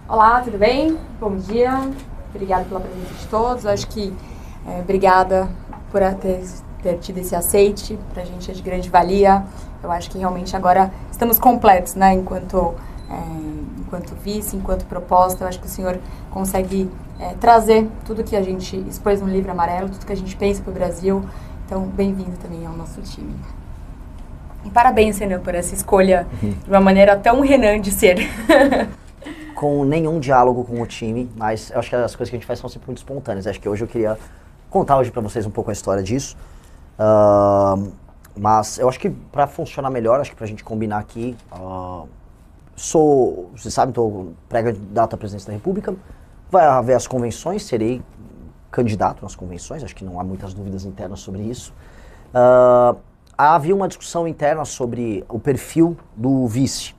Olá, tudo bem? Bom dia. Obrigada pela presença de todos. Acho que obrigada por ter tido esse aceite. Para a gente é de grande valia. Eu acho que realmente agora estamos completos, né? Enquanto vice, enquanto proposta. Eu acho que o senhor consegue trazer tudo que a gente expôs no livro amarelo, tudo que a gente pensa para o Brasil. Então, bem-vindo também ao nosso time. E parabéns, Renan, por essa escolha de uma maneira tão Renan de ser. Com nenhum diálogo com o time, mas eu acho que as coisas que a gente faz são sempre muito espontâneas. Acho que hoje eu queria contar hoje para vocês um pouco a história disso. Mas eu acho que para funcionar melhor, acho que para a gente combinar aqui, vocês sabem, estou pré-candidato à presidência da República, vai haver as convenções, serei candidato nas convenções, acho que não há muitas dúvidas internas sobre isso. Havia uma discussão interna sobre o perfil do vice.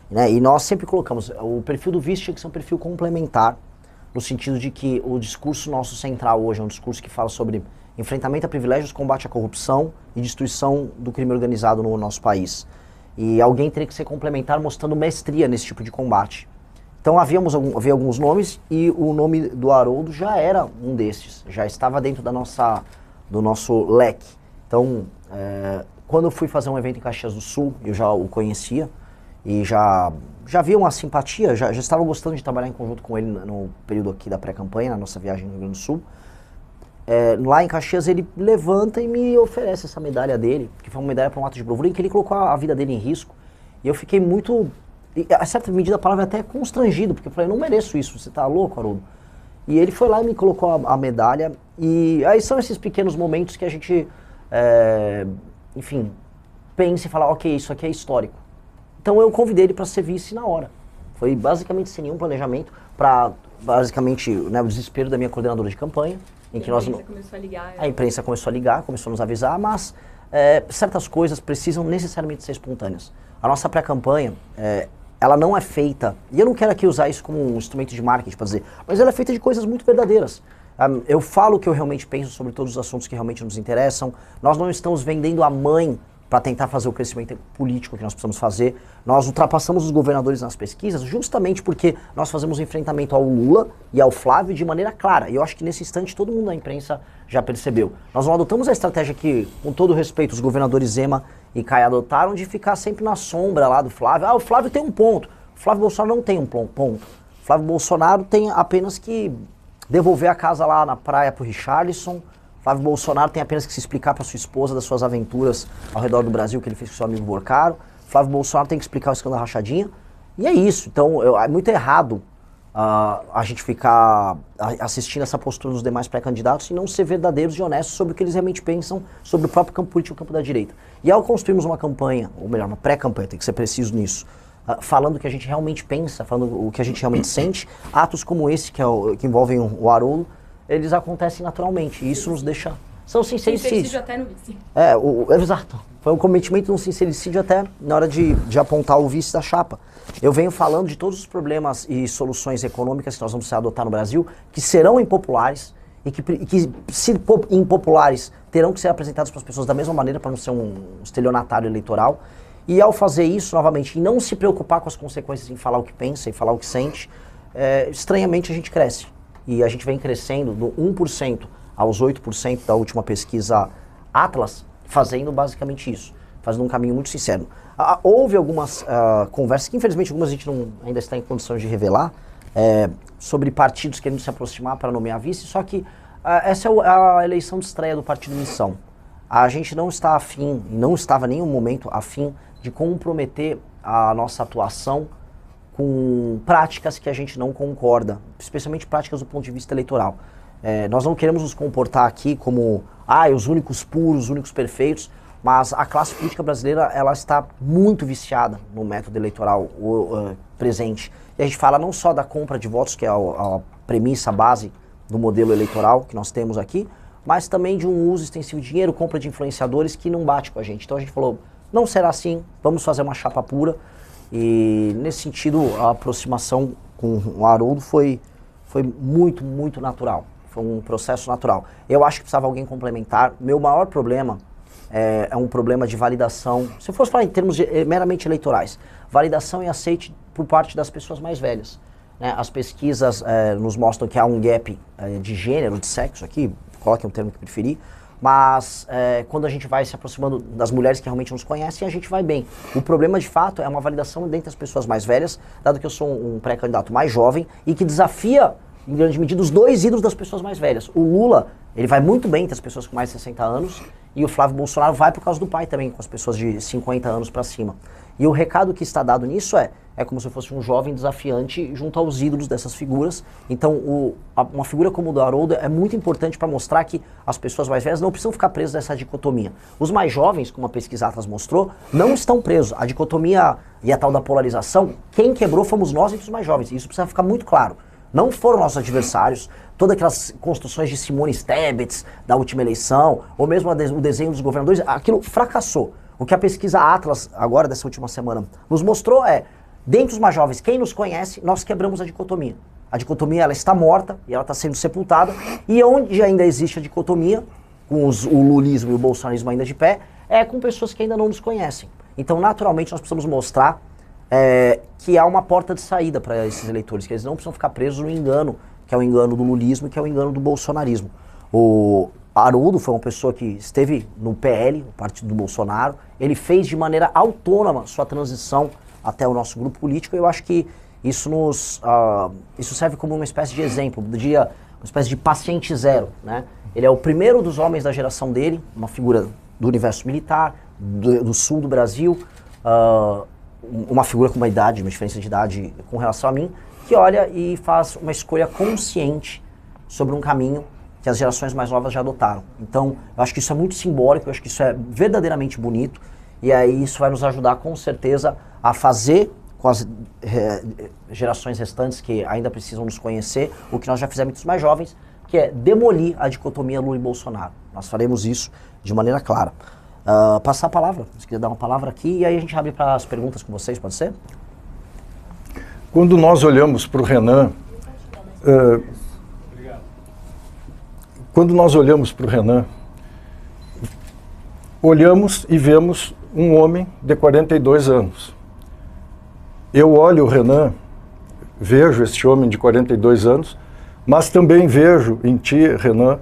Né? E nós sempre colocamos, o perfil do vice tinha que ser um perfil complementar, no sentido de que o discurso nosso central hoje é um discurso que fala sobre enfrentamento a privilégios, combate à corrupção e destruição do crime organizado no nosso país. E alguém teria que ser complementar mostrando mestria nesse tipo de combate. Então havia alguns nomes e o nome do Haroldo já era um desses, já estava dentro do nosso leque. Então, quando eu fui fazer um evento em Caxias do Sul, eu já o conhecia, e já havia uma simpatia, já estava gostando de trabalhar em conjunto com ele no período aqui da pré-campanha, na nossa viagem no Rio Grande do Sul. Lá em Caxias ele levanta e me oferece essa medalha dele, que foi uma medalha para um ato de bravura em que ele colocou a vida dele em risco. E eu fiquei muito, a certa medida a palavra até constrangido, porque eu falei, eu não mereço isso, você tá louco, Haroldo? E ele foi lá e me colocou a medalha, e aí são esses pequenos momentos que a gente, enfim, pensa e fala, ok, isso aqui é histórico. Então eu convidei ele para ser vice na hora. Foi basicamente sem nenhum planejamento, para basicamente, né, o desespero da minha coordenadora de campanha. Em que a imprensa começou a ligar. A imprensa começou a ligar, começou a nos avisar, mas certas coisas precisam necessariamente ser espontâneas. A nossa pré-campanha, ela não é feita, e eu não quero aqui usar isso como um instrumento de marketing para dizer, mas ela é feita de coisas muito verdadeiras. Eu falo o que eu realmente penso sobre todos os assuntos que realmente nos interessam. Nós não estamos vendendo a mãe para tentar fazer o crescimento político que nós precisamos fazer. Nós ultrapassamos os governadores nas pesquisas justamente porque nós fazemos um enfrentamento ao Lula e ao Flávio de maneira clara. E eu acho que nesse instante todo mundo na imprensa já percebeu. Nós não adotamos a estratégia que, com todo respeito, os governadores Zema e Caio adotaram de ficar sempre na sombra lá do Flávio. O Flávio tem um ponto. O Flávio Bolsonaro não tem um ponto. O Flávio Bolsonaro tem apenas que devolver a casa lá na praia pro Richarlison. Flávio Bolsonaro tem apenas que se explicar para sua esposa das suas aventuras ao redor do Brasil que ele fez com seu amigo Borcaro. Flávio Bolsonaro tem que explicar o escândalo rachadinha. E é isso. Então, é muito errado a gente ficar assistindo essa postura dos demais pré-candidatos e não ser verdadeiros e honestos sobre o que eles realmente pensam sobre o próprio campo político e o campo da direita. E ao construirmos uma campanha, ou melhor, uma pré-campanha, tem que ser preciso nisso, falando o que a gente realmente pensa, falando o que a gente realmente sente, atos como esse, que envolvem o Haroldo, eles acontecem naturalmente, e isso nos deixa... São sincericídios. Até no vice. Exato. Foi um cometimento de um sincericídio até na hora de apontar o vice da chapa. Eu venho falando de todos os problemas e soluções econômicas que nós vamos adotar no Brasil, que serão impopulares, e que se impopulares, terão que ser apresentados para as pessoas da mesma maneira, para não ser um estelionatário eleitoral. E ao fazer isso, novamente, e não se preocupar com as consequências em falar o que pensa e falar o que sente, estranhamente a gente cresce. E a gente vem crescendo do 1% aos 8% da última pesquisa Atlas, fazendo basicamente isso, fazendo um caminho muito sincero. Houve algumas conversas, que infelizmente algumas a gente não ainda está em condições de revelar, sobre partidos querendo se aproximar para nomear vice, só que essa é a eleição de estreia do Partido Missão. A gente não está afim, não estava em nenhum momento afim de comprometer a nossa atuação com práticas que a gente não concorda, especialmente práticas do ponto de vista eleitoral. Nós não queremos nos comportar aqui como os únicos puros, os únicos perfeitos, mas a classe política brasileira ela está muito viciada no método eleitoral presente. E a gente fala não só da compra de votos, que é a premissa, a base do modelo eleitoral que nós temos aqui, mas também de um uso extensivo de dinheiro, compra de influenciadores que não bate com a gente. Então a gente falou, não será assim, vamos fazer uma chapa pura. E nesse sentido, a aproximação com o Haroldo foi muito, muito natural. Foi um processo natural. Eu acho que precisava alguém complementar. Meu maior problema é um problema de validação. Se eu fosse falar em termos meramente eleitorais, validação e aceite por parte das pessoas mais velhas. né, as pesquisas nos mostram que há um gap de gênero, de sexo aqui, coloquem o termo que preferir, mas quando a gente vai se aproximando das mulheres que realmente nos conhecem, a gente vai bem. O problema, de fato, é uma validação dentre as pessoas mais velhas, dado que eu sou um pré-candidato mais jovem e que desafia, em grande medida, os dois ídolos das pessoas mais velhas. O Lula, ele vai muito bem entre as pessoas com mais de 60 anos, e o Flávio Bolsonaro vai por causa do pai também, com as pessoas de 50 anos para cima. E o recado que está dado nisso é como se fosse um jovem desafiante junto aos ídolos dessas figuras. Então, uma figura como o do Haroldo é muito importante para mostrar que as pessoas mais velhas não precisam ficar presas nessa dicotomia. Os mais jovens, como a pesquisa Atlas mostrou, não estão presos. A dicotomia e a tal da polarização, quem quebrou fomos nós entre os mais jovens. Isso precisa ficar muito claro. Não foram nossos adversários, todas aquelas construções de Simone Tebet da última eleição, ou mesmo o desenho dos governadores, aquilo fracassou. O que a pesquisa Atlas, agora dessa última semana, nos mostrou dentre os mais jovens, quem nos conhece, nós quebramos a dicotomia. A dicotomia, ela está morta e ela está sendo sepultada, e onde ainda existe a dicotomia, com o lulismo e o bolsonarismo ainda de pé, é com pessoas que ainda não nos conhecem. Então, naturalmente, nós precisamos mostrar que há uma porta de saída para esses eleitores, que eles não precisam ficar presos no engano, que é o engano do lulismo e que é o engano do bolsonarismo. O Haroldo foi uma pessoa que esteve no PL, o partido do Bolsonaro, ele fez de maneira autônoma sua transição até o nosso grupo político, e eu acho que isso isso serve como uma espécie de exemplo, uma espécie de paciente zero, né? Ele é o primeiro dos homens da geração dele, uma figura do universo militar, do sul do Brasil, uma figura com uma diferença de idade com relação a mim, que olha e faz uma escolha consciente sobre um caminho que as gerações mais novas já adotaram. Então, eu acho que isso é muito simbólico, eu acho que isso é verdadeiramente bonito, e aí isso vai nos ajudar com certeza a fazer com as gerações restantes que ainda precisam nos conhecer o que nós já fizemos entre os mais jovens, que é demolir a dicotomia Lula e Bolsonaro. Nós faremos isso de maneira clara. Passar a palavra, se quiser dar uma palavra aqui, e aí a gente abre para as perguntas com vocês, pode ser? Quando nós olhamos para o Renan, olhamos e vemos um homem de 42 anos. Eu olho o Renan, vejo este homem de 42 anos, mas também vejo em ti, Renan,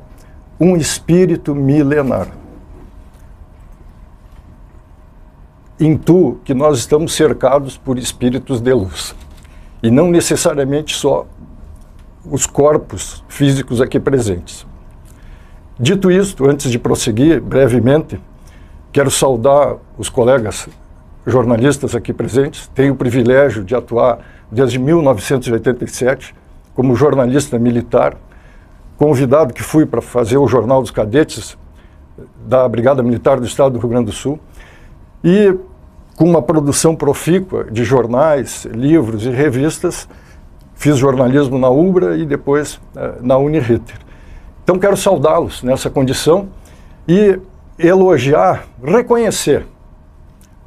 um espírito milenar. Intuo que nós estamos cercados por espíritos de luz, e não necessariamente só os corpos físicos aqui presentes. Dito isto, antes de prosseguir brevemente, quero saudar os colegas jornalistas aqui presentes. Tenho o privilégio de atuar desde 1987 como jornalista militar, convidado que fui para fazer o Jornal dos Cadetes da Brigada Militar do Estado do Rio Grande do Sul, e com uma produção profícua de jornais, livros e revistas, fiz jornalismo na UBRA e depois na Uniriter. Então quero saudá-los nessa condição e elogiar, reconhecer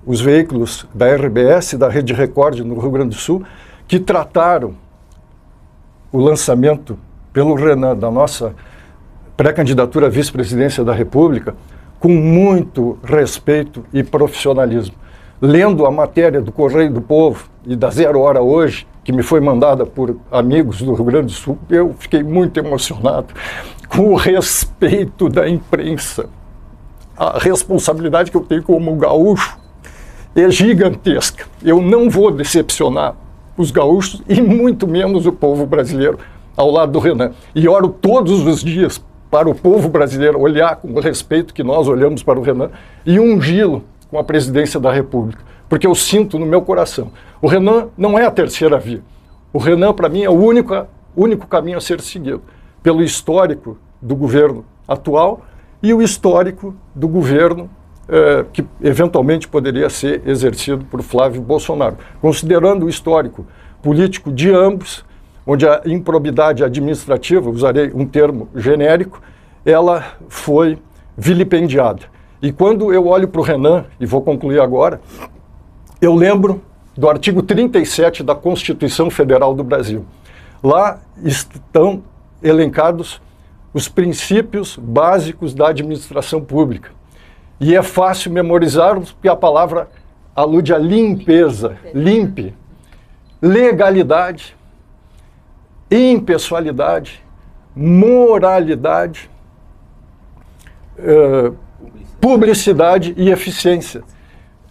os veículos da RBS, da Rede Record no Rio Grande do Sul, que trataram o lançamento pelo Renan da nossa pré-candidatura à vice-presidência da República com muito respeito e profissionalismo. Lendo a matéria do Correio do Povo e da Zero Hora Hoje, que me foi mandada por amigos do Rio Grande do Sul, eu fiquei muito emocionado com o respeito da imprensa. A responsabilidade que eu tenho como gaúcho é gigantesca. Eu não vou decepcionar os gaúchos e muito menos o povo brasileiro ao lado do Renan. E oro todos os dias para o povo brasileiro olhar com o respeito que nós olhamos para o Renan e ungí-lo com a presidência da República. Porque eu sinto no meu coração, o Renan não é a terceira via. O Renan, para mim, é o único caminho a ser seguido, pelo histórico do governo atual e o histórico do governo que eventualmente poderia ser exercido por Flávio Bolsonaro. Considerando o histórico político de ambos, onde a improbidade administrativa, usarei um termo genérico, ela foi vilipendiada. E quando eu olho para o Renan, e vou concluir agora, eu lembro do artigo 37 da Constituição Federal do Brasil. Lá estão elencados os princípios básicos da administração pública. E é fácil memorizarmos, porque a palavra alude à limpeza, limpe, legalidade impessoalidade, moralidade, publicidade e eficiência.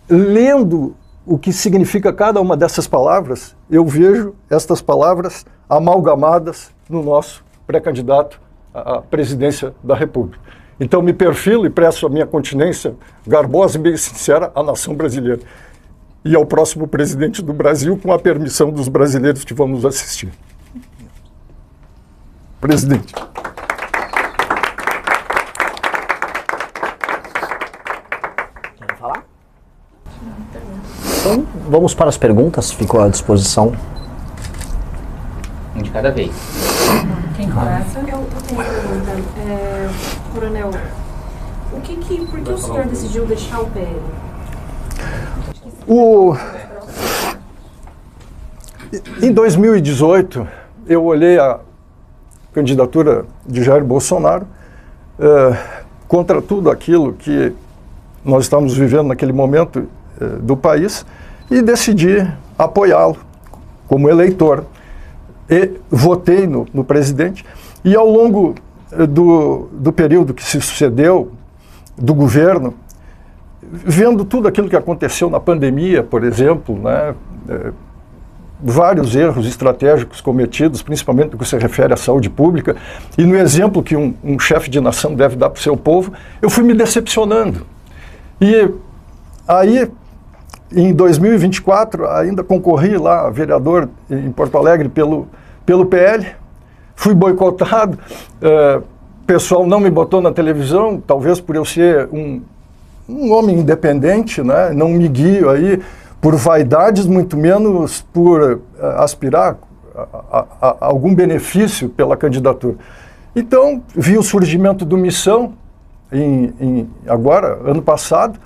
Lendo o que significa cada uma dessas palavras, eu vejo estas palavras amalgamadas no nosso pré-candidato à presidência da República. Então me perfilo e presto a minha continência garbosa e bem sincera à nação brasileira e ao próximo presidente do Brasil, com a permissão dos brasileiros que vão nos assistir. Presidente. Quer falar? Então, vamos para as perguntas, ficou à disposição. Um de cada vez. Quem começa? Eu tenho uma pergunta. Coronel, por que o senhor decidiu deixar o PL? Em 2018, eu olhei a candidatura de Jair Bolsonaro contra tudo aquilo que nós estamos vivendo naquele momento do país e decidi apoiá-lo como eleitor. E votei no presidente e ao longo do período que se sucedeu do governo, vendo tudo aquilo que aconteceu na pandemia, por exemplo, né, vários erros estratégicos cometidos, principalmente no que se refere à saúde pública, e no exemplo que um chefe de nação deve dar para o seu povo, eu fui me decepcionando. E aí, em 2024, ainda concorri lá, vereador em Porto Alegre, pelo PL, fui boicotado, o pessoal não me botou na televisão, talvez por eu ser um homem independente, né? Não me guio aí por vaidades, muito menos por aspirar a algum benefício pela candidatura. Então, vi o surgimento do Missão, agora, ano passado,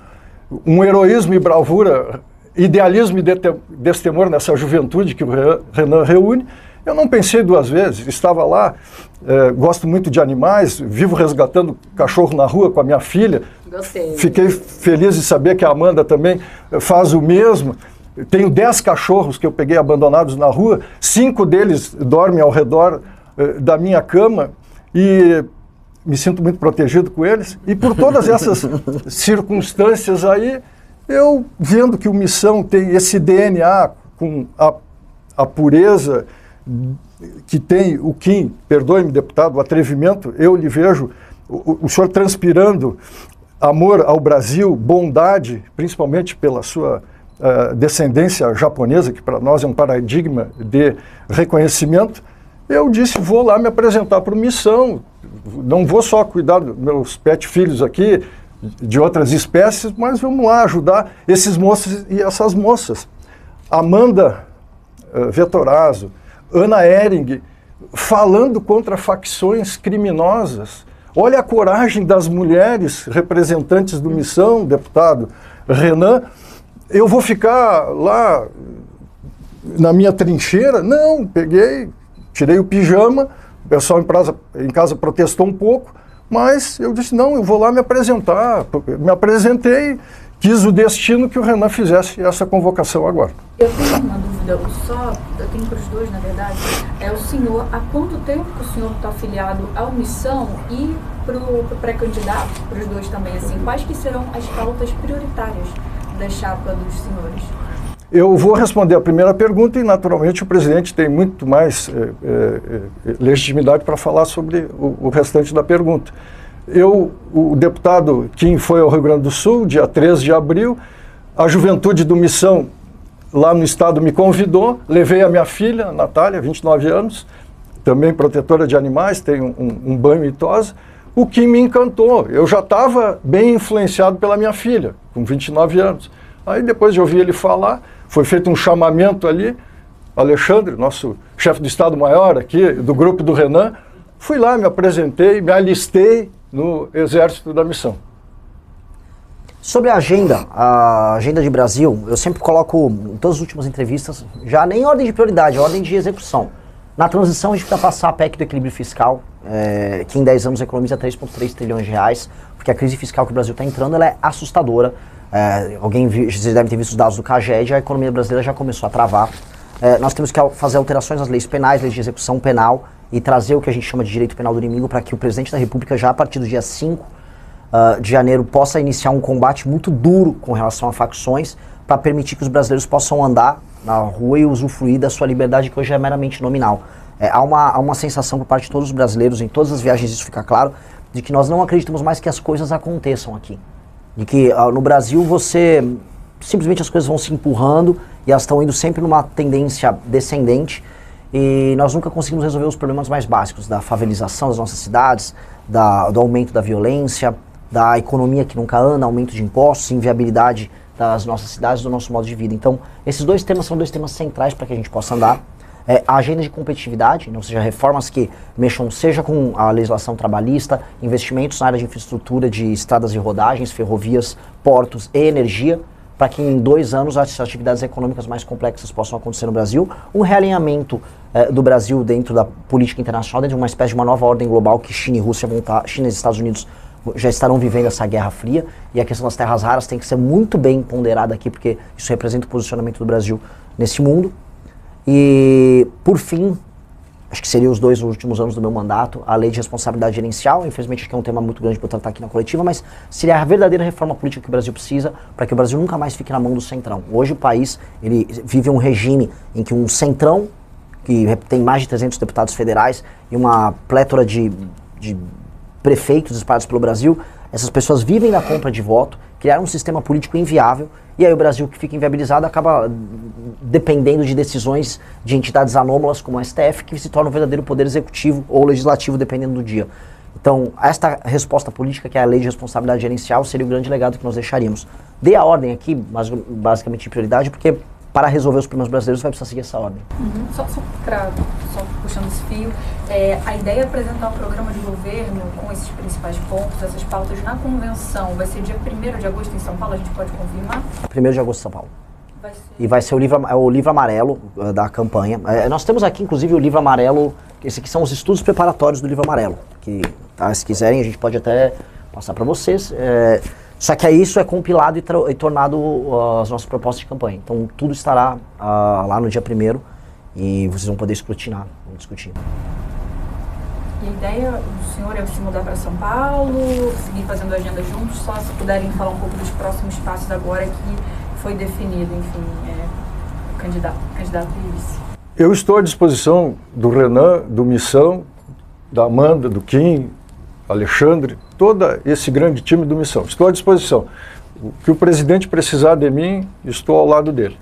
um heroísmo e bravura, idealismo e destemor nessa juventude que o Renan reúne. Eu não pensei duas vezes, estava lá, gosto muito de animais, vivo resgatando cachorro na rua com a minha filha. Gostei. Fiquei feliz de saber que a Amanda também faz o mesmo. Tenho 10 cachorros que eu peguei abandonados na rua, 5 deles dormem ao redor da minha cama e me sinto muito protegido com eles. E por todas essas circunstâncias aí, eu vendo que o Missão tem esse DNA com a pureza que tem o Kim, perdoe-me, deputado, o atrevimento, eu lhe vejo, o senhor transpirando amor ao Brasil, bondade, principalmente pela sua descendência japonesa, que para nós é um paradigma de reconhecimento. Eu disse, vou lá me apresentar para o Missão, não vou só cuidar dos meus pet filhos aqui, de outras espécies, mas vamos lá ajudar esses moços e essas moças. Amanda Vettorazzo, Ana Ehring, falando contra facções criminosas. Olha a coragem das mulheres representantes do Missão, deputado Renan. Eu vou ficar lá na minha trincheira? Não, peguei, tirei o pijama, o pessoal em casa protestou um pouco, mas eu disse, não, eu vou lá me apresentar. Me apresentei, quis o destino que o Renan fizesse essa convocação agora. Eu tenho uma dúvida, eu tenho para os dois, na verdade, o senhor, há quanto tempo que o senhor está afiliado ao Missão e para o pré-candidato, para os dois também, assim, quais que serão as pautas prioritárias da chapa dos senhores? Eu vou responder a primeira pergunta e, naturalmente, o presidente tem muito mais legitimidade para falar sobre o restante da pergunta. O deputado Kim foi ao Rio Grande do Sul, dia 13 de abril, a juventude do Missão lá no estado me convidou, levei a minha filha, Natália, 29 anos, também protetora de animais, tem um banho e tosa. O Kim me encantou, eu já estava bem influenciado pela minha filha, com 29 anos. Aí depois de ouvir ele falar, foi feito um chamamento ali, Alexandre, nosso chefe do Estado-Maior aqui, do grupo do Renan, fui lá, me apresentei, me alistei no Exército da Missão. Sobre a agenda de Brasil, eu sempre coloco em todas as últimas entrevistas, já nem em ordem de prioridade, ordem de execução. Na transição a gente precisa passar a PEC do equilíbrio fiscal, que em 10 anos economiza 3,3 trilhões de reais, porque a crise fiscal que o Brasil está entrando ela é assustadora. Vocês devem ter visto os dados do CAGED, a economia brasileira já começou a travar. nós temos que fazer alterações nas leis penais, leis de execução penal, e trazer o que a gente chama de direito penal do inimigo para que o presidente da República, já a partir do dia 5 de janeiro, possa iniciar um combate muito duro com relação a facções, para permitir que os brasileiros possam andar na rua e usufruir da sua liberdade, que hoje é meramente nominal. Há uma sensação por parte de todos os brasileiros, em todas as viagens isso fica claro, de que nós não acreditamos mais que as coisas aconteçam aqui. De que no Brasil simplesmente as coisas vão se empurrando e elas estão indo sempre numa tendência descendente, e nós nunca conseguimos resolver os problemas mais básicos da favelização das nossas cidades, do aumento da violência, da economia que nunca anda, aumento de impostos, inviabilidade das nossas cidades, do nosso modo de vida. Então, esses dois temas são dois temas centrais para que a gente possa andar. A agenda de competitividade, ou seja, reformas que mexam seja com a legislação trabalhista, investimentos na área de infraestrutura de estradas e rodagens, ferrovias, portos e energia, para que em 2 anos as atividades econômicas mais complexas possam acontecer no Brasil, um realinhamento do Brasil dentro da política internacional, dentro de uma espécie de uma nova ordem global que China e Rússia vão estar, China e Estados Unidos já estarão vivendo essa guerra fria, e a questão das terras raras tem que ser muito bem ponderada aqui, porque isso representa o posicionamento do Brasil nesse mundo. E, por fim, acho que seriam os 2 últimos anos do meu mandato, a lei de responsabilidade gerencial. Infelizmente, acho que é um tema muito grande para eu tratar aqui na coletiva, mas seria a verdadeira reforma política que o Brasil precisa para que o Brasil nunca mais fique na mão do centrão. Hoje o país ele vive um regime em que um centrão, que tem mais de 300 deputados federais e uma plétora de prefeitos espalhados pelo Brasil, essas pessoas vivem da compra de voto, criaram um sistema político inviável, e aí o Brasil, que fica inviabilizado, acaba dependendo de decisões de entidades anômalas como o STF, que se torna um verdadeiro poder executivo ou legislativo, dependendo do dia. Então, esta resposta política, que é a lei de responsabilidade gerencial, seria o grande legado que nós deixaríamos. Dei a ordem aqui, mas basicamente em prioridade, porque para resolver os problemas brasileiros vai precisar seguir essa ordem. Só puxando esse fio, a ideia é apresentar um programa de governo com esses principais pontos, essas pautas na convenção. Vai ser dia 1º de agosto em São Paulo, a gente pode confirmar? 1º de agosto em São Paulo. E vai ser o livro amarelo da campanha. Nós temos aqui, inclusive, o livro amarelo, esse aqui são os estudos preparatórios do livro amarelo, que, se quiserem, a gente pode até passar para vocês. Só que aí isso é compilado e tornado as nossas propostas de campanha. Então tudo estará lá no dia 1º e vocês vão poder escrutinar, vamos discutir. E a ideia do senhor é se mudar para São Paulo, seguir fazendo a agenda juntos, só se puderem falar um pouco dos próximos passos agora que foi definido, enfim, candidato e vice. Eu estou à disposição do Renan, do Missão, da Amanda, do Kim, Alexandre, todo esse grande time do Missão. Estou à disposição. O que o presidente precisar de mim, estou ao lado dele.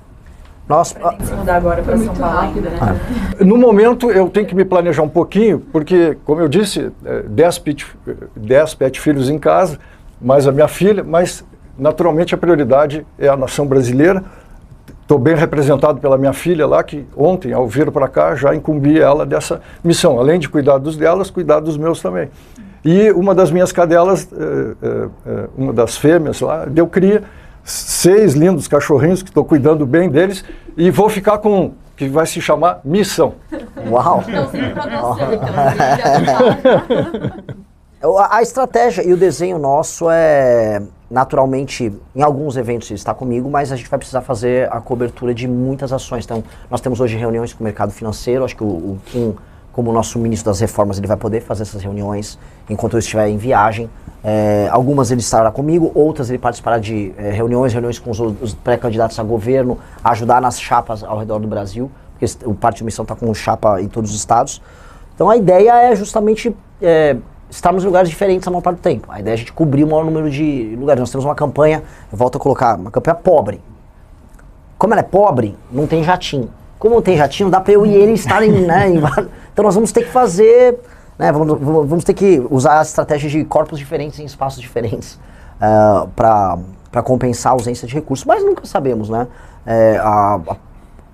Tem que se mudar agora para São Paulo ainda, né? No momento, eu tenho que me planejar um pouquinho, porque, como eu disse, 10 pet filhos em casa, mais a minha filha, mas, naturalmente, a prioridade é a nação brasileira. Estou bem representado pela minha filha lá, que ontem, ao vir para cá, já incumbi ela dessa missão. Além de cuidar dos delas, cuidar dos meus também. E uma das minhas cadelas, uma das fêmeas lá, deu cria, 6 lindos cachorrinhos que estou cuidando bem deles, e vou ficar com um que vai se chamar Missão. Uau! A estratégia e o desenho nosso é, naturalmente, em alguns eventos ele está comigo, mas a gente vai precisar fazer a cobertura de muitas ações. Então, nós temos hoje reuniões com o mercado financeiro, acho que o Kim, como nosso ministro das reformas, ele vai poder fazer essas reuniões enquanto eu estiver em viagem. Algumas ele estará comigo, outras ele participará de reuniões com os pré-candidatos a governo, ajudar nas chapas ao redor do Brasil, porque o Partido Missão está com chapa em todos os estados. Então a ideia é justamente estarmos em lugares diferentes a maior parte do tempo. A ideia é a gente cobrir o maior número de lugares. Nós temos uma campanha, eu volto a colocar, uma campanha pobre. Como ela é pobre, não tem jatinho. Como não tem jatinho, dá para eu e ele estarem, né, então nós vamos ter que fazer, né, vamos ter que usar as estratégias de corpos diferentes em espaços diferentes para compensar a ausência de recursos, mas nunca sabemos, né?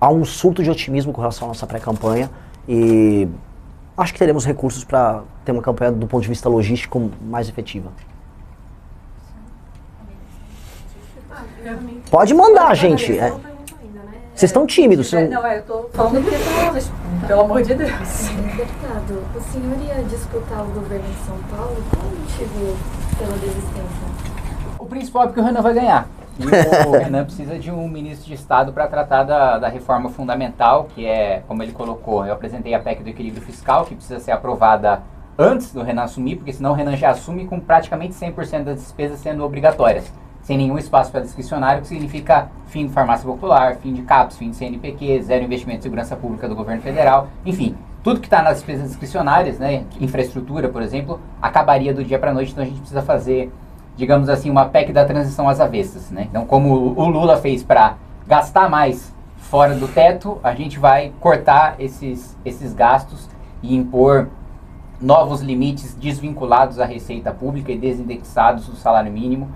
Há um surto de otimismo com relação à nossa pré-campanha e acho que teremos recursos para ter uma campanha do ponto de vista logístico mais efetiva. Pode mandar, gente. Vocês estão tímidos. Não, eu tô falando porque pelo amor de Deus. Deputado, o senhor ia disputar o governo de São Paulo? Qual o motivo pela desistência? O principal é porque o Renan vai ganhar. E o Renan precisa de um ministro de Estado para tratar da reforma fundamental, que é, como ele colocou, eu apresentei a PEC do equilíbrio fiscal, que precisa ser aprovada antes do Renan assumir, porque senão o Renan já assume com praticamente 100% das despesas sendo obrigatórias, sem nenhum espaço para discricionário, que significa fim de farmácia popular, fim de CAPES, fim de CNPq, zero investimento em segurança pública do governo federal, enfim, tudo que está nas despesas discricionárias, né, infraestrutura, por exemplo, acabaria do dia para a noite, então a gente precisa fazer, digamos assim, uma PEC da transição às avessas, né? Então, como o Lula fez para gastar mais fora do teto, a gente vai cortar esses gastos e impor novos limites desvinculados à receita pública e desindexados do salário mínimo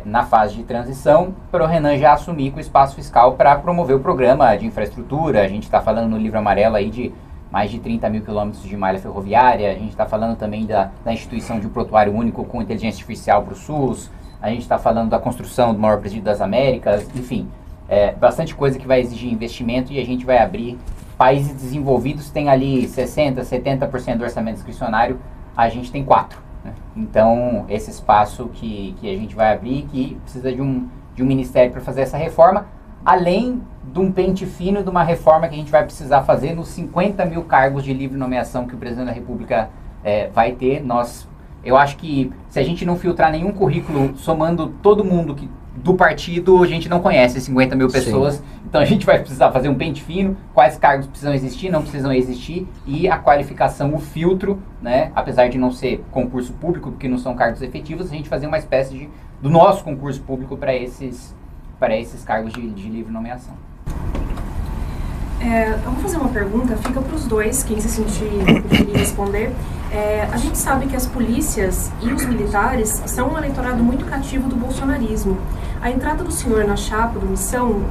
na fase de transição, para o Renan já assumir com o espaço fiscal para promover o programa de infraestrutura. A gente está falando no livro amarelo aí de mais de 30 mil quilômetros de malha ferroviária, a gente está falando também da instituição de um prontuário único com inteligência artificial para o SUS, a gente está falando da construção do maior presídio das Américas, enfim, bastante coisa que vai exigir investimento e a gente vai abrir. Países desenvolvidos têm ali 60%, 70% do orçamento discricionário, a gente tem 4%. Né? Então, esse espaço que a gente vai abrir, que precisa de um ministério para fazer essa reforma, além de um pente fino de uma reforma que a gente vai precisar fazer nos 50 mil cargos de livre nomeação que o presidente da República vai ter. Eu acho que se a gente não filtrar nenhum currículo somando todo mundo do partido, a gente não conhece 50 mil pessoas. Sim. Então a gente vai precisar fazer um pente fino, quais cargos precisam existir, não precisam existir, e a qualificação, o filtro, né, apesar de não ser concurso público, porque não são cargos efetivos, a gente fazer uma espécie do nosso concurso público para esses cargos de livre nomeação. Eu vou fazer uma pergunta, fica para os dois, quem se sentir preferir responder. A gente sabe que as polícias e os militares são um eleitorado muito cativo do bolsonarismo. A entrada do senhor na chapa do Missão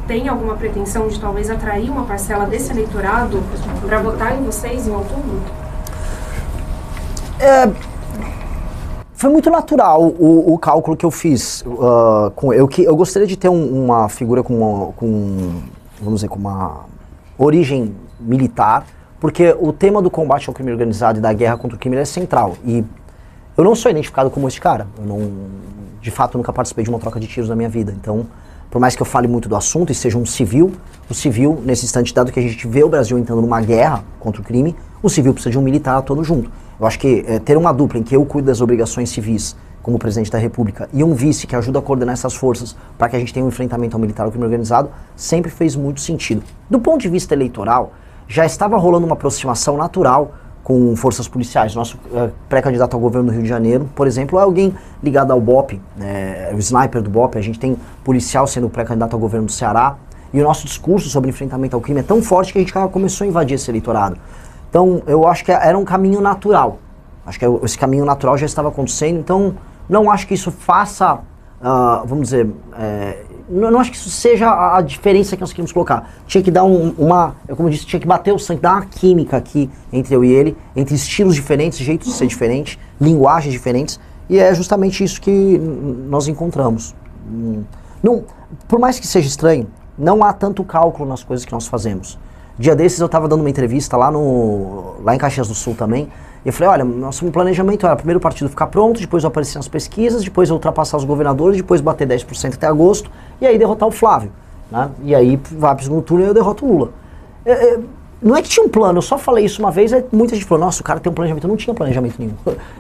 tem alguma pretensão de talvez atrair uma parcela desse eleitorado para votar em vocês em outubro? Foi muito natural o cálculo que eu fiz. Eu gostaria de ter uma figura com uma origem militar, porque o tema do combate ao crime organizado e da guerra contra o crime é central. E eu não sou identificado como esse cara. De fato, nunca participei de uma troca de tiros na minha vida. Então, por mais que eu fale muito do assunto e seja um civil, o civil, nesse instante, dado que a gente vê o Brasil entrando numa guerra contra o crime, o civil precisa de um militar todo junto. Eu acho que ter uma dupla em que eu cuido das obrigações civis como presidente da República e um vice que ajuda a coordenar essas forças para que a gente tenha um enfrentamento ao militar ao crime organizado sempre fez muito sentido. Do ponto de vista eleitoral, já estava rolando uma aproximação natural com forças policiais. Nosso pré-candidato ao governo do Rio de Janeiro, por exemplo, é alguém ligado ao BOPE, o sniper do BOPE. A gente tem policial sendo pré-candidato ao governo do Ceará, e o nosso discurso sobre enfrentamento ao crime é tão forte que a gente começou a invadir esse eleitorado. Então, eu acho que era um caminho natural. Acho que esse caminho natural já estava acontecendo, então não acho que isso faça, vamos dizer, não acho que isso seja a diferença que nós queríamos colocar. Tinha que dar como eu disse, tinha que bater o sangue, dar uma química aqui entre eu e ele, entre estilos diferentes, jeitos de ser diferentes, linguagens diferentes, e é justamente isso que nós encontramos. Por mais que seja estranho, não há tanto cálculo nas coisas que nós fazemos. Dia desses eu estava dando uma entrevista lá em Caxias do Sul também, e eu falei, olha, nosso planejamento era primeiro o partido ficar pronto, depois eu aparecer nas pesquisas, depois eu ultrapassar os governadores, depois bater 10% até agosto, e aí derrotar o Flávio, né? E aí vai para o segundo turno e eu derroto o Lula. Não é que tinha um plano, eu só falei isso uma vez, aí muita gente falou, nossa, o cara tem um planejamento. Eu não tinha planejamento nenhum.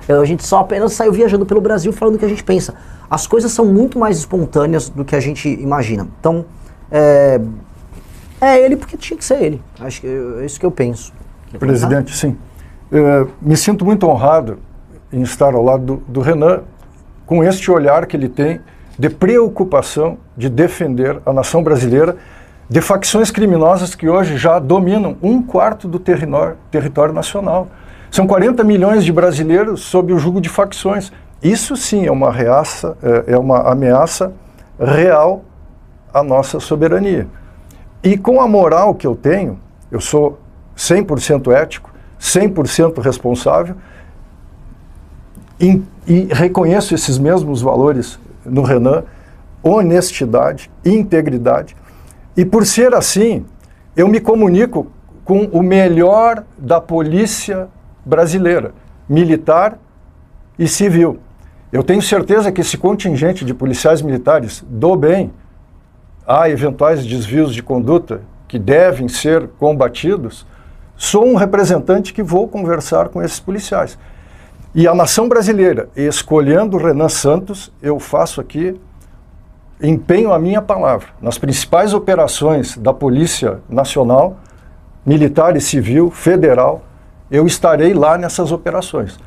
A gente só apenas saiu viajando pelo Brasil falando o que a gente pensa. As coisas são muito mais espontâneas do que a gente imagina. Então, é ele porque tinha que ser ele. Acho que é isso que eu penso. Presidente, sim. Me sinto muito honrado em estar ao lado do Renan, com este olhar que ele tem de preocupação de defender a nação brasileira de facções criminosas que hoje já dominam 1/4 do território nacional. São 40 milhões de brasileiros sob o jugo de facções. Isso sim é uma ameaça real à nossa soberania. E com a moral que eu tenho, eu sou 100% ético, 100% responsável, e reconheço esses mesmos valores no Renan, honestidade, integridade, e por ser assim, eu me comunico com o melhor da polícia brasileira, militar e civil. Eu tenho certeza que esse contingente de policiais militares do bem, há eventuais desvios de conduta que devem ser combatidos, sou um representante que vou conversar com esses policiais. E a nação brasileira, escolhendo Renan Santos, eu faço aqui, empenho a minha palavra. Nas principais operações da Polícia Nacional, Militar e Civil, Federal, eu estarei lá nessas operações.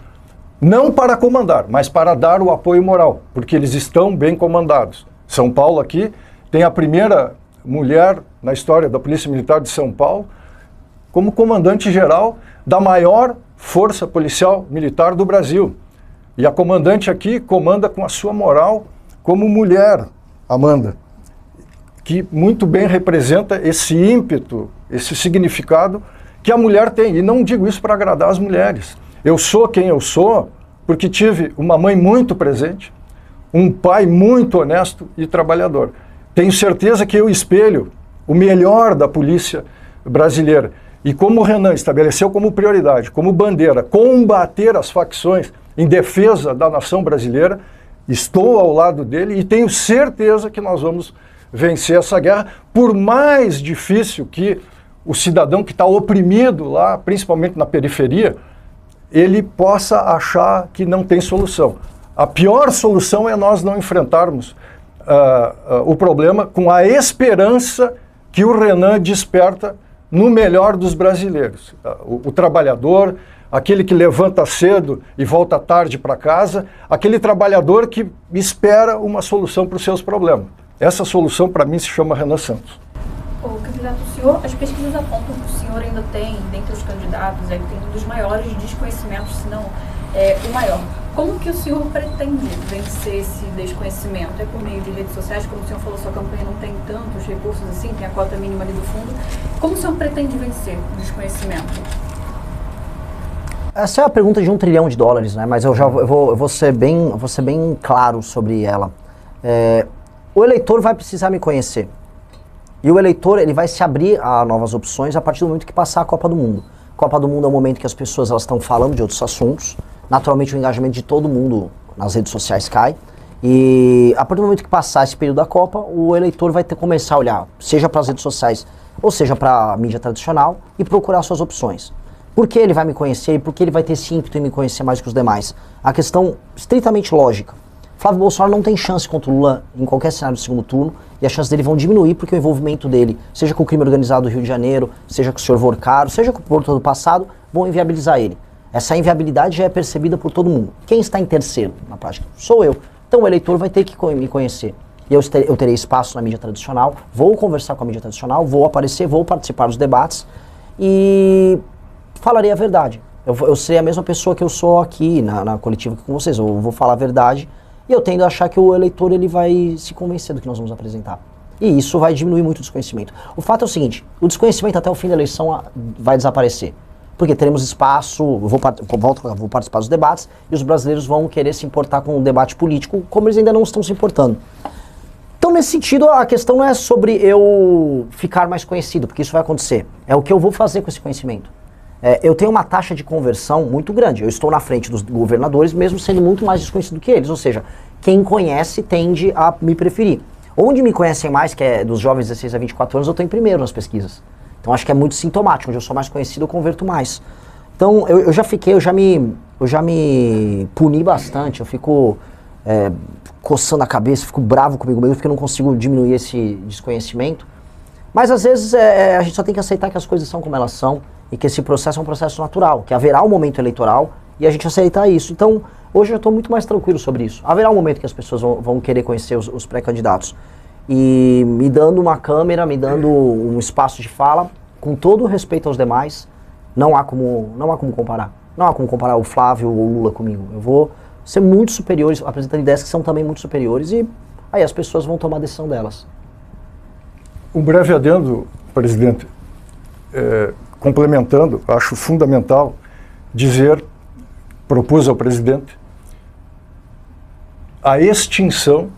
Não para comandar, mas para dar o apoio moral, porque eles estão bem comandados. São Paulo aqui tem a primeira mulher na história da Polícia Militar de São Paulo como comandante-geral da maior força policial militar do Brasil. E a comandante aqui comanda com a sua moral como mulher, Amanda, que muito bem representa esse ímpeto, esse significado que a mulher tem. E não digo isso para agradar as mulheres. Eu sou quem eu sou porque tive uma mãe muito presente, um pai muito honesto e trabalhador. Tenho certeza que eu espelho o melhor da polícia brasileira. E como o Renan estabeleceu como prioridade, como bandeira, combater as facções em defesa da nação brasileira, estou ao lado dele e tenho certeza que nós vamos vencer essa guerra, por mais difícil que o cidadão que está oprimido lá, principalmente na periferia, ele possa achar que não tem solução. A pior solução é nós não enfrentarmos o problema com a esperança que o Renan desperta no melhor dos brasileiros. O trabalhador, aquele que levanta cedo e volta tarde para casa, aquele trabalhador que espera uma solução para os seus problemas. Essa solução, para mim, se chama Renan Santos. O candidato, o senhor, as pesquisas apontam que o senhor ainda tem, dentre os candidatos, tem um dos maiores desconhecimentos, se não o maior. Como que o senhor pretende vencer esse desconhecimento? É por meio de redes sociais? Como o senhor falou, sua campanha não tem tantos recursos assim, tem a cota mínima ali do fundo. Como o senhor pretende vencer o desconhecimento? Essa é a pergunta de $1 trilhão, né? Mas eu vou ser bem claro sobre ela. O eleitor vai precisar me conhecer. E o eleitor, ele vai se abrir a novas opções a partir do momento que passar a Copa do Mundo. Copa do Mundo é o momento que as pessoas estão falando de outros assuntos. Naturalmente, o engajamento de todo mundo nas redes sociais cai. E a partir do momento que passar esse período da Copa, o eleitor vai ter que começar a olhar, seja para as redes sociais, ou seja para a mídia tradicional, e procurar suas opções. Por que ele vai me conhecer e por que ele vai ter esse ímpeto em me conhecer mais que os demais? A questão estritamente lógica. Flávio Bolsonaro não tem chance contra o Lula em qualquer cenário do segundo turno, e as chances dele vão diminuir porque o envolvimento dele, seja com o crime organizado do Rio de Janeiro, seja com o senhor Vorcaro, seja com o Porto do passado, vão inviabilizar ele. Essa inviabilidade já é percebida por todo mundo. Quem está em terceiro, na prática? Sou eu. Então o eleitor vai ter que me conhecer. E eu terei espaço na mídia tradicional, vou conversar com a mídia tradicional, vou aparecer, vou participar dos debates e falarei a verdade. Eu serei a mesma pessoa que eu sou aqui na coletiva com vocês. Eu vou falar a verdade. E eu tendo a achar que o eleitor ele vai se convencer do que nós vamos apresentar. E isso vai diminuir muito o desconhecimento. O fato é o seguinte, o desconhecimento até o fim da eleição vai desaparecer. Porque teremos espaço, vou participar dos debates, e os brasileiros vão querer se importar com o debate político, como eles ainda não estão se importando. Então, nesse sentido, a questão não é sobre eu ficar mais conhecido, porque isso vai acontecer. É o que eu vou fazer com esse conhecimento. Eu tenho uma taxa de conversão muito grande. Eu estou na frente dos governadores, mesmo sendo muito mais desconhecido que eles. Ou seja, quem conhece tende a me preferir. Onde me conhecem mais, que é dos jovens 16 a 24 anos, eu estou em primeiro nas pesquisas. Então acho que é muito sintomático. Onde eu sou mais conhecido, eu converto mais. Então eu já me puni bastante. Eu fico coçando a cabeça, fico bravo comigo mesmo, porque eu não consigo diminuir esse desconhecimento. Mas às vezes a gente só tem que aceitar que as coisas são como elas são. E que esse processo é um processo natural, que haverá um momento eleitoral e a gente aceitar isso. Então, hoje eu estou muito mais tranquilo sobre isso. Haverá um momento que as pessoas vão querer conhecer os pré-candidatos. E me dando uma câmera, me dando um espaço de fala, com todo o respeito aos demais, não há como comparar. Não há como comparar o Flávio ou o Lula comigo. Eu vou ser muito superior, apresentando ideias que são também muito superiores, e aí as pessoas vão tomar a decisão delas. Um breve adendo, presidente. Complementando, acho fundamental propus ao presidente a extinção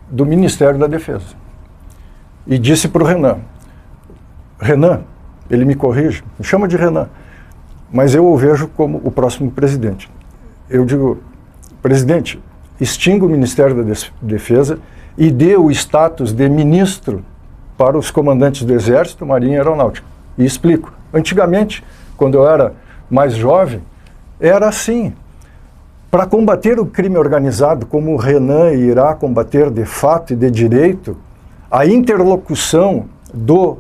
do Ministério da Defesa. E disse para o Renan, ele me corrige, me chama de Renan, mas eu o vejo como o próximo presidente. Eu digo, presidente, extinga o Ministério da Defesa e dê o status de ministro para os comandantes do Exército, Marinha e Aeronáutica. E explico. Antigamente, quando eu era mais jovem, era assim. Para combater o crime organizado, como o Renan irá combater de fato e de direito, a interlocução do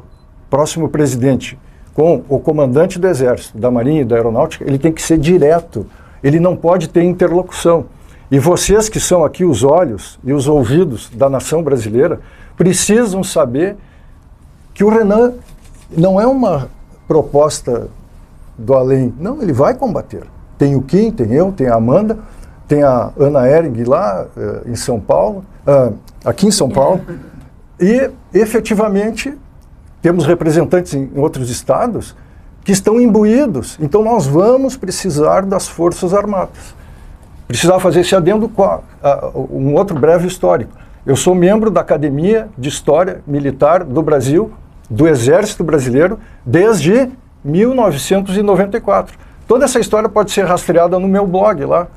próximo presidente com o comandante do Exército, da Marinha e da Aeronáutica, ele tem que ser direto. Ele não pode ter interlocução. E vocês que são aqui os olhos e os ouvidos da nação brasileira, precisam saber que o Renan não é uma proposta do além. Não, ele vai combater. Tem o Kim, tem eu, tem a Amanda, tem a Ana Ehring lá em São Paulo, aqui em São Paulo, e efetivamente temos representantes em outros estados que estão imbuídos. Então nós vamos precisar das Forças Armadas. Precisava fazer esse adendo com um outro breve histórico. Eu sou membro da Academia de História Militar do Brasil, do Exército Brasileiro, desde 1994. Toda essa história pode ser rastreada no meu blog lá,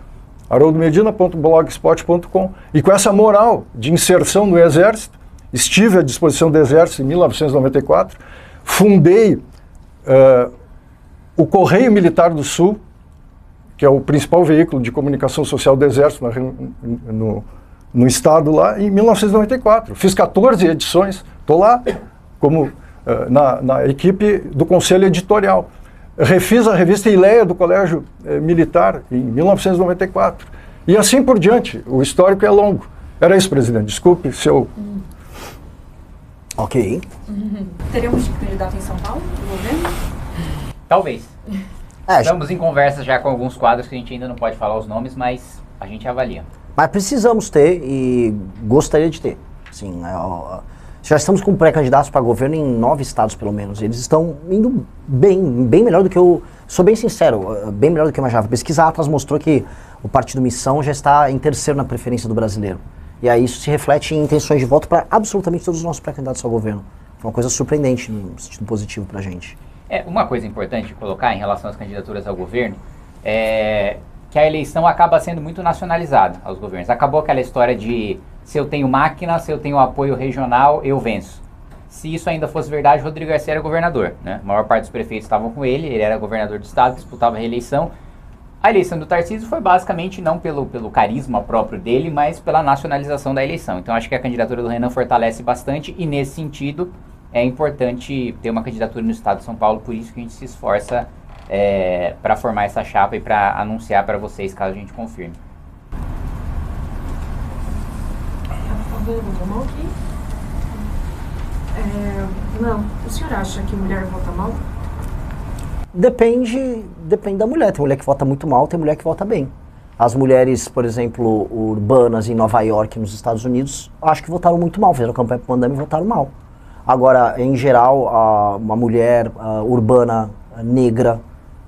haroldomedina.blogspot.com. E com essa moral de inserção no Exército, estive à disposição do Exército em 1994, fundei o Correio Militar do Sul, que é o principal veículo de comunicação social do Exército no estado lá, em 1994. Fiz 14 edições, estou lá como na equipe do Conselho Editorial. Refiz a revista Ileia do Colégio Militar em 1994. E assim por diante, o histórico é longo. Era isso, presidente. Desculpe se eu... Ok. Teremos candidato em São Paulo, no governo? Talvez. Estamos em conversa já com alguns quadros que a gente ainda não pode falar os nomes, mas a gente avalia. Mas precisamos ter e gostaria de ter. Sim, já estamos com pré-candidatos para governo em 9 estados, pelo menos. Eles estão indo bem melhor do que eu... Sou bem sincero, bem melhor do que eu imaginava. A pesquisa Atlas mostrou que o Partido Missão já está em terceiro na preferência do brasileiro. E aí isso se reflete em intenções de voto para absolutamente todos os nossos pré-candidatos ao governo. Foi uma coisa surpreendente, no sentido positivo para a gente. Uma coisa importante de colocar em relação às candidaturas ao governo é que a eleição acaba sendo muito nacionalizada aos governos. Acabou aquela história de se eu tenho máquina, se eu tenho apoio regional, eu venço. Se isso ainda fosse verdade, Rodrigo Garcia era governador, né? A maior parte dos prefeitos estavam com ele era governador do estado, disputava a reeleição. A eleição do Tarcísio foi basicamente não pelo carisma próprio dele, mas pela nacionalização da eleição. Então acho que a candidatura do Renan fortalece bastante e nesse sentido é importante ter uma candidatura no estado de São Paulo, por isso que a gente se esforça para formar essa chapa e para anunciar para vocês caso a gente confirme. Vamos aqui. Não, o senhor acha que mulher vota mal? Depende da mulher. Tem mulher que vota muito mal, tem mulher que vota bem. As mulheres, por exemplo, urbanas em Nova York, nos Estados Unidos, acho que votaram muito mal, fizeram campanha pro Mandame e votaram mal. Agora, em geral, uma mulher urbana negra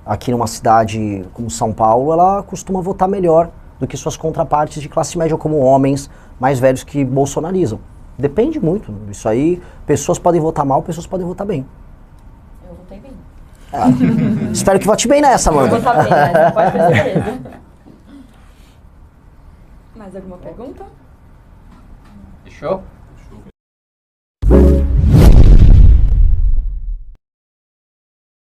aqui numa cidade como São Paulo, ela costuma votar melhor do que suas contrapartes de classe média, como homens mais velhos que bolsonarizam. Depende muito. Isso aí, pessoas podem votar mal, pessoas podem votar bem. Eu votei bem. Espero que vote bem nessa, Amanda. Eu vou votar bem, né? Pode ter certeza. Mais alguma pergunta? Fechou?